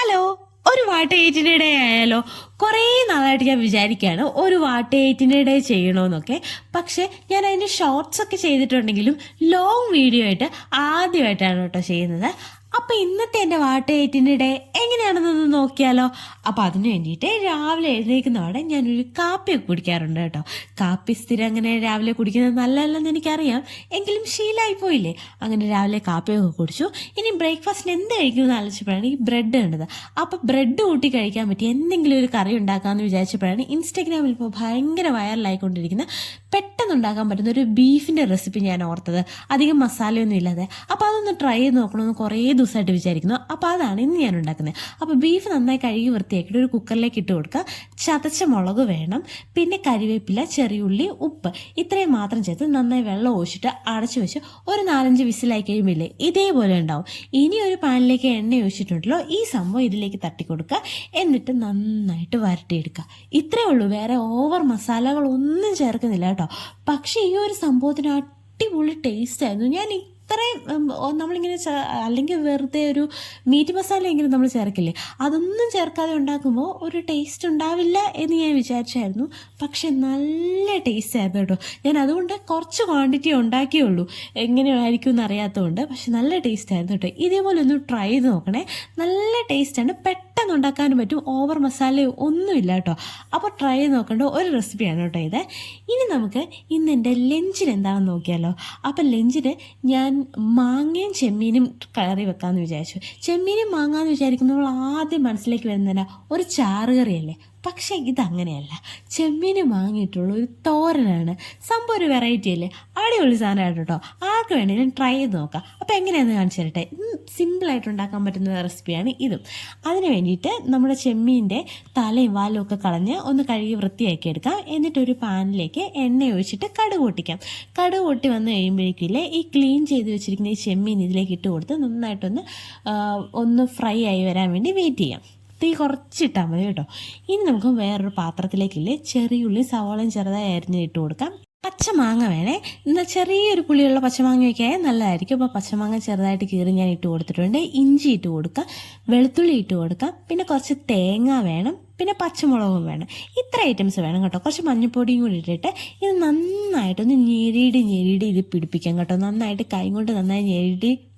Hello, ഒരു what എയ്റ്റിൻ്റെ day ആയാലോ? കുറേ നാളായിട്ട് ഞാൻ വിചാരിക്കുകയാണ് ഒരു വാട്ട് എയ്റ്റിൻ്റെ ഡേ ചെയ്യണമെന്നൊക്കെ. പക്ഷേ ഞാൻ അതിൻ്റെ ഷോർട്സ് ഒക്കെ ചെയ്തിട്ടുണ്ടെങ്കിലും ലോങ് വീഡിയോ ആയിട്ട് ആദ്യമായിട്ടാണ് കേട്ടോ ചെയ്യുന്നത്. അപ്പോൾ ഇന്നത്തെ എൻ്റെ വാട്ട് എയ്റ്റിൻ്റെ ഡേ എങ്ങനെയാണെന്നൊന്ന് നോക്കിയാലോ? അപ്പോൾ അതിന് വേണ്ടിയിട്ട് രാവിലെ എഴുന്നേൽക്കുന്നതോടെ ഞാനൊരു കാപ്പിയൊക്കെ കുടിക്കാറുണ്ട് കേട്ടോ. കാപ്പി സ്ഥിരം അങ്ങനെ രാവിലെ കുടിക്കുന്നത് നല്ലതല്ലെന്ന് എനിക്കറിയാം, എങ്കിലും ശീലമായി പോയില്ലേ. അങ്ങനെ രാവിലെ കാപ്പിയൊക്കെ കുടിച്ചു. ഇനി ബ്രേക്ക്ഫാസ്റ്റിന് എന്ത് കഴിക്കുമെന്ന് ആലോചിച്ചപ്പോഴാണ് ഈ ബ്രെഡ് കണ്ടത്. അപ്പോൾ ബ്രെഡ് കൂട്ടി കഴിക്കാൻ പറ്റി എന്തെങ്കിലും ഒരു കറി ഉണ്ടാക്കാമെന്ന് വിചാരിച്ചപ്പോഴാണ് ഇൻസ്റ്റാഗ്രാമിൽ ഇപ്പോൾ ഭയങ്കര വൈറലായിക്കൊണ്ടിരിക്കുന്ന പെട്ടെന്നുണ്ടാക്കാൻ പറ്റുന്ന ഒരു ബീഫിൻ്റെ റെസിപ്പി ഞാൻ ഓർത്തത്, അധികം മസാലയൊന്നും ഇല്ലാതെ. അപ്പോൾ അതൊന്ന് ട്രൈ ചെയ്ത് നോക്കണമെന്ന് കുറേ ദിവസമായിട്ട് വിചാരിക്കുന്നു. അപ്പോൾ അതാണ് ഇന്ന് ഞാൻ ഉണ്ടാക്കുന്നത്. അപ്പോൾ ബീഫ് നന്നായി കഴുകി വൃത്തിയാക്കിയിട്ട് ഒരു കുക്കറിലേക്ക് ഇട്ട് കൊടുക്കുക. ചതച്ച മുളക് വേണം, പിന്നെ കരിവേപ്പില, ചെറിയുള്ളി, ഉപ്പ്, ഇത്രയും മാത്രം ചേർത്ത് നന്നായി വെള്ളം ഒഴിച്ചിട്ട് അടച്ചു വെച്ച് ഒരു 4-5 വിസിലായി കഴിയുമില്ലേ ഇതേപോലെ ഉണ്ടാവും. ഇനി ഒരു പാനിലേക്ക് എണ്ണ ഒഴിച്ചിട്ടുണ്ടല്ലോ, ഈ സംഭവം ഇതിലേക്ക് തട്ടിക്കൊടുക്കുക. എന്നിട്ട് നന്നായിട്ട് വരട്ടിയെടുക്കുക. ഇത്രയേ ഉള്ളൂ, വേറെ ഓവർ മസാലകളൊന്നും ചേർക്കുന്നില്ല കേട്ടോ. പക്ഷേ ഈ ഒരു സംഭവത്തിന് അടിപൊളി ടേസ്റ്റ് ആയിരുന്നു. ഞാൻ ഇത്രയും നമ്മളിങ്ങനെ അല്ലെങ്കിൽ വെറുതെ ഒരു മീറ്റ് മസാല എങ്കിലും നമ്മൾ ചേർക്കില്ലേ, അതൊന്നും ചേർക്കാതെ ഉണ്ടാക്കുമ്പോൾ ഒരു ടേസ്റ്റ് ഉണ്ടാവില്ല എന്ന് ഞാൻ വിചാരിച്ചായിരുന്നു. പക്ഷെ നല്ല ടേസ്റ്റ് ആയിരുന്നു കേട്ടോ. ഞാൻ അതുകൊണ്ട് കുറച്ച് ക്വാണ്ടിറ്റി ഉണ്ടാക്കിയുള്ളൂ, എങ്ങനെയായിരിക്കും എന്ന് അറിയാത്തതുകൊണ്ട്. പക്ഷെ നല്ല ടേസ്റ്റ് ആയിരുന്നു കേട്ടോ. ഇതേപോലെ ഒന്ന് ട്രൈ ചെയ്ത് നോക്കണേ, നല്ല ടേസ്റ്റാണ്. പെട്ടെന്ന് ഉണ്ടാക്കാനും പറ്റും, ഓവർ മസാല ഒന്നുമില്ല കേട്ടോ. അപ്പോൾ ട്രൈ ചെയ്ത് നോക്കേണ്ട ഒരു റെസിപ്പിയാണ് കേട്ടോ ഇത്. ഇനി നമുക്ക് ഇന്ന് എൻ്റെ ലഞ്ചിന് എന്താണെന്ന് നോക്കിയാലോ. അപ്പം ലഞ്ചിന് ഞാൻ മാങ്ങയും ചെമ്മീനും കറി വെക്കാമെന്ന് വിചാരിച്ചു. ചെമ്മീനും മാങ്ങാന്ന് വിചാരിക്കുമ്പോൾ ആദ്യം മനസ്സിലേക്ക് വരുന്നതിന് ഒരു ചാറുകറിയല്ലേ. പക്ഷേ ഇതങ്ങനെയല്ല, ചെമ്മീന് വാങ്ങിയിട്ടുള്ള ഒരു തോരനാണ്. സംഭവം ഒരു വെറൈറ്റി അല്ലേ, അടിപൊളി സാധനമായിട്ട് കേട്ടോ. ആർക്ക് വേണമെങ്കിലും ട്രൈ ചെയ്ത് നോക്കാം. അപ്പോൾ എങ്ങനെയാണെന്ന് കാണിച്ചു തരട്ടെ. സിമ്പിളായിട്ട് ഉണ്ടാക്കാൻ പറ്റുന്ന റെസിപ്പിയാണ് ഇതും. അതിന് വേണ്ടിയിട്ട് നമ്മുടെ ചെമ്മീൻ്റെ തലയും വാലും ഒക്കെ കളഞ്ഞ് ഒന്ന് കഴുകി വൃത്തിയാക്കി എടുക്കാം. എന്നിട്ടൊരു പാനിലേക്ക് എണ്ണ ഒഴിച്ചിട്ട് കടുക് പൊട്ടിക്കാം. കടുക് പൊട്ടി വന്ന് കഴിയുമ്പോഴേക്കില്ലേ ഈ ക്ലീൻ ചെയ്ത് വെച്ചിരിക്കുന്ന ഈ ചെമ്മീൻ ഇതിലേക്ക് ഇട്ട് കൊടുത്ത് നന്നായിട്ടൊന്ന് ഫ്രൈ ആയി വരാൻ വേണ്ടി വെയിറ്റ് ചെയ്യാം. തീ കുറച്ചിട്ടാൽ മതി കേട്ടോ. ഇനി നമുക്ക് വേറൊരു പാത്രത്തിലേക്കില്ലേ ചെറിയുള്ളി, സവാളയും ചെറുതായി അരിഞ്ഞ് ഇട്ട് കൊടുക്കാം. പച്ചമാങ്ങ വേണേ, എന്നാൽ ചെറിയൊരു പുളിയുള്ള പച്ചമാങ്ങ വയ്ക്കാൽ നല്ലതായിരിക്കും. അപ്പോൾ പച്ചമാങ്ങ ചെറുതായിട്ട് കീറി ഞാൻ ഇട്ട് കൊടുത്തിട്ടുണ്ട്. ഇഞ്ചി ഇട്ട് കൊടുക്കാം, വെളുത്തുള്ളി ഇട്ട് കൊടുക്കാം, പിന്നെ കുറച്ച് തേങ്ങ വേണം, പിന്നെ പച്ചമുളകും വേണം. ഇത്ര ഐറ്റംസ് വേണം കേട്ടോ. കുറച്ച് മഞ്ഞൾപ്പൊടിയും കൂടി ഇട്ടിട്ട് ഇത് നന്നായിട്ടൊന്ന് ഞെരിടി ഇത് പിടിപ്പിക്കാം കേട്ടോ. നന്നായിട്ട് കൈ കൊണ്ട് നന്നായി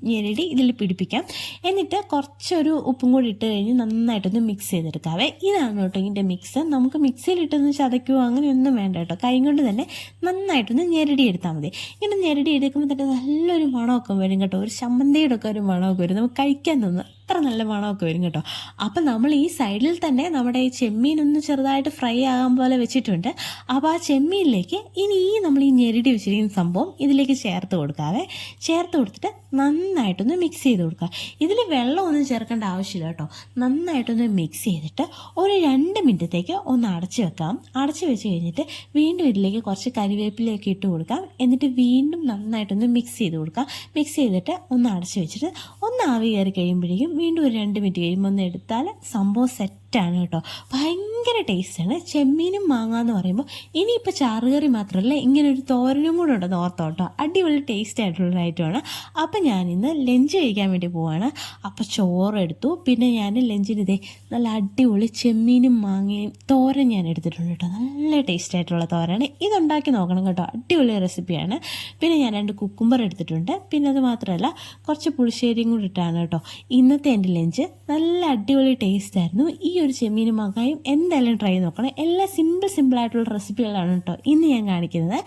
ഞെരിടി ഇതിൽ പിടിപ്പിക്കാം. എന്നിട്ട് കുറച്ചൊരു ഉപ്പും കൂടി ഇട്ട് കഴിഞ്ഞ് നന്നായിട്ടൊന്ന് മിക്സ് ചെയ്തെടുക്കാവേ. ഇതാണ് കേട്ടോ ഇതിൻ്റെ മിക്സ്. നമുക്ക് മിക്സിയിലിട്ടൊന്ന് ചതയ്ക്കുമോ അങ്ങനെയൊന്നും വേണ്ട കേട്ടോ. കൈ കൊണ്ട് തന്നെ നന്നായിട്ടൊന്ന് ഞെരടി എടുത്താൽ മതി. ഇങ്ങനെ ഞെരടി എടുക്കുമ്പോൾ തന്നെ നല്ലൊരു മണമൊക്കെ വരും കേട്ടോ. ഒരു ചമ്മന്തിയുടെ ഒക്കെ ഒരു മണമൊക്കെ വരും, നമുക്ക് കഴിക്കാൻ തോന്നുന്നു, അത്ര നല്ല മണമൊക്കെ വരും കേട്ടോ. അപ്പം നമ്മൾ ഈ സൈഡിൽ തന്നെ നമ്മുടെ ഈ ചെമ്മീൻ ഒന്ന് ചെറുതായിട്ട് ഫ്രൈ ആകാൻ പോലെ വെച്ചിട്ടുണ്ട്. അപ്പോൾ ആ ചെമ്മീനിലേക്ക് ഇനി നമ്മൾ ഈ ഞെരടി വെച്ചിരിക്കുന്ന സംഭവം ഇതിലേക്ക് ചേർത്ത് കൊടുക്കാവേ. ചേർത്ത് കൊടുത്തിട്ട് നന്നായിട്ടൊന്ന് മിക്സ് ചെയ്ത് കൊടുക്കുക. ഇതിൽ വെള്ളമൊന്നും ചേർക്കേണ്ട ആവശ്യമില്ല കേട്ടോ. നന്നായിട്ടൊന്ന് മിക്സ് ചെയ്തിട്ട് ഒരു 2 മിനിറ്റത്തേക്ക് ഒന്ന് അടച്ച് വെക്കാം. അടച്ച് വെച്ച് കഴിഞ്ഞിട്ട് വീണ്ടും ഇതിലേക്ക് കുറച്ച് കരിവേപ്പിലയൊക്കെ ഇട്ട് കൊടുക്കാം. എന്നിട്ട് വീണ്ടും നന്നായിട്ടൊന്ന് മിക്സ് ചെയ്ത് കൊടുക്കാം. മിക്സ് ചെയ്തിട്ട് ഒന്ന് അടച്ച് വെച്ചിട്ട് ഒന്ന് ആവി കയറി കഴിയുമ്പോഴേക്കും വീണ്ടും ഒരു 2 മിനിറ്റ് കഴിയുമ്പോൾ ഒന്ന് എടുത്താൽ സംഭവം സെറ്റാണ് കേട്ടോ. ഭയങ്കര ടേസ്റ്റാണ്. ചെമ്മീനും മാങ്ങ എന്ന് പറയുമ്പോൾ ഇനിയിപ്പോൾ ചാറുകറി മാത്രമല്ല, ഇങ്ങനെ ഒരു തോരനും കൂടെ ഉണ്ടെന്ന് ഓർത്തോ കേട്ടോ. അടിപൊളി ടേസ്റ്റ് ആയിട്ടുള്ള ഐറ്റമാണ്. അപ്പം ഞാനിന്ന് ലഞ്ച് കഴിക്കാൻ വേണ്ടി പോവാണ്. അപ്പോൾ ചോറെടുത്തു, പിന്നെ ഞാൻ ലഞ്ചിന് ഇതേ നല്ല അടിപൊളി ചെമ്മീനും മാങ്ങയും തോരൻ ഞാൻ എടുത്തിട്ടുണ്ട് കേട്ടോ. നല്ല ടേസ്റ്റ് ആയിട്ടുള്ള തോരനാണ്. ഇതുണ്ടാക്കി നോക്കണം കേട്ടോ, അടിപൊളി റെസിപ്പിയാണ്. പിന്നെ ഞാൻ 2 കുക്കുംബർ എടുത്തിട്ടുണ്ട്. പിന്നെ അത് മാത്രമല്ല കുറച്ച് പുളിശ്ശേരിയും കൂടി ഇട്ടാണ് കേട്ടോ ഇന്നത്തെ എൻ്റെ ലഞ്ച്. നല്ല അടിപൊളി ടേസ്റ്റ് ആയിരുന്നു. ഈ ഒരു ചെമ്മീനും മാങ്ങയും എന്തായാലും ട്രൈ ചെയ്ത് നോക്കണം. എല്ലാം സിമ്പിളായിട്ടുള്ള റെസിപ്പികളാണ് കേട്ടോ ഇന്ന് ഞാൻ കാണിക്കുന്നത്.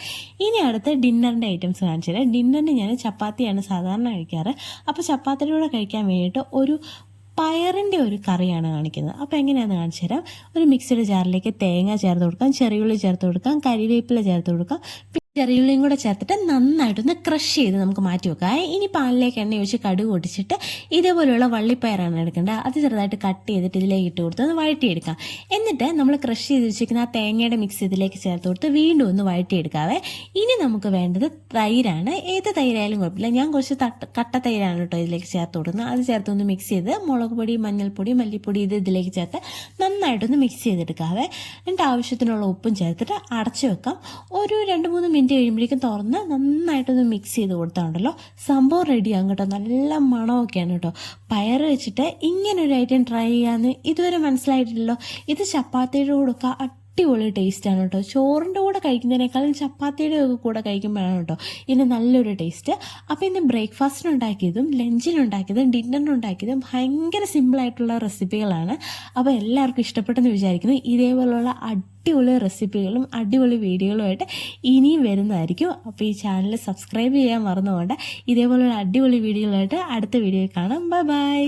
ഇനി അടുത്ത ഡിന്നറിൻ്റെ ഐറ്റംസ് കാണിച്ചു തരാം. ഡിന്നറിന് ഞാൻ ചപ്പാത്തിയാണ് സാധാരണ കഴിക്കാറ്. അപ്പോൾ ചപ്പാത്തിയുടെ കൂടെ കഴിക്കാൻ വേണ്ടിയിട്ട് ഒരു പയറിൻ്റെ ഒരു കറിയാണ് കാണിക്കുന്നത്. അപ്പോൾ എങ്ങനെയാണെന്ന് കാണിച്ചു തരാം. ഒരു മിക്സിയുടെ ജാറിലേക്ക് തേങ്ങ ചേർത്ത് കൊടുക്കാം, ചെറിയുള്ളി ചേർത്ത് കൊടുക്കാം, കരിവേപ്പില ചേർത്ത് കൊടുക്കാം, ചെറിയുള്ളിയും കൂടെ ചേർത്തിട്ട് നന്നായിട്ടൊന്ന് ക്രഷ് ചെയ്ത് നമുക്ക് മാറ്റി വെക്കാം. ഇനി പാനിലേക്ക് എണ്ണ ഒഴിച്ച് കടുക് പൊട്ടിച്ചിട്ട് ഇതേപോലെയുള്ള വള്ളിപ്പയറാണ് എടുക്കേണ്ടത്. അത് ചെറുതായിട്ട് കട്ട് ചെയ്തിട്ട് ഇതിലേക്ക് ഇട്ട് കൊടുത്ത് ഒന്ന് വഴറ്റിയെടുക്കാം. എന്നിട്ട് നമ്മൾ ക്രഷ് ചെയ്ത് വെച്ചിരിക്കുന്ന ആ തേങ്ങയുടെ മിക്സ് ഇതിലേക്ക് ചേർത്ത് കൊടുത്ത് വീണ്ടും ഒന്ന് വഴറ്റിയെടുക്കാവേ. ഇനി നമുക്ക് വേണ്ടത് തൈരാണ്. ഏത് തൈരായാലും കുഴപ്പമില്ല. ഞാൻ കുറച്ച് കട്ട തൈരാണ് കേട്ടോ ഇതിലേക്ക് ചേർത്ത് കൊടുക്കുന്നത്. അത് ചേർത്തൊന്ന് മിക്സ് ചെയ്ത് മുളക് പൊടി, മഞ്ഞൾപ്പൊടി, മല്ലിപ്പൊടി ഇതിലേക്ക് ചേർത്ത് നന്നായിട്ടൊന്ന് മിക്സ് ചെയ്തെടുക്കാവേ. എന്നിട്ട് ആവശ്യത്തിനുള്ള ഉപ്പും ചേർത്തിട്ട് അടച്ചു വെക്കാം. ഒരു 2-3 മിനിറ്റ് മിനിറ്റ് കഴിയുമ്പോഴേക്കും തുറന്ന് നന്നായിട്ടൊന്ന് മിക്സ് ചെയ്ത് കൊടുത്താണ്ടല്ലോ സംഭവം റെഡിയാകും കേട്ടോ. നല്ല മണമൊക്കെയാണ് കേട്ടോ. പയർ വെച്ചിട്ട് ഇങ്ങനൊരു ഐറ്റം ട്രൈ ചെയ്യാമെന്ന് ഇതുവരെ മനസ്സിലായിട്ടില്ലല്ലോ. ഇത് ചപ്പാത്തിയുടെ കൂടെ അടിപൊളി ടേസ്റ്റാണ് കേട്ടോ. ചോറിൻ്റെ കൂടെ കഴിക്കുന്നതിനേക്കാളും ചപ്പാത്തിയുടെ ഒക്കെ കൂടെ കഴിക്കുമ്പോഴാണ് കേട്ടോ ഇതിന് നല്ലൊരു ടേസ്റ്റ്. അപ്പോൾ ഇന്ന് ബ്രേക്ക്ഫാസ്റ്റിനുണ്ടാക്കിയതും ലഞ്ചിനുണ്ടാക്കിയതും ഡിന്നറിനുണ്ടാക്കിയതും ഭയങ്കര സിമ്പിളായിട്ടുള്ള റെസിപ്പികളാണ്. അപ്പോൾ എല്ലാവർക്കും ഇഷ്ടപ്പെട്ടെന്ന് വിചാരിക്കുന്നു. ഇതേപോലുള്ള അടിപൊളി റെസിപ്പികളും അടിപൊളി വീഡിയോകളുമായിട്ട് ഇനിയും വരുന്നതായിരിക്കും. അപ്പോൾ ഈ ചാനൽ സബ്സ്ക്രൈബ് ചെയ്യാൻ മറന്നുകൊണ്ട് ഇതേപോലുള്ള അടിപൊളി വീഡിയോകളായിട്ട് അടുത്ത വീഡിയോയിൽ കാണാം. Bye bye.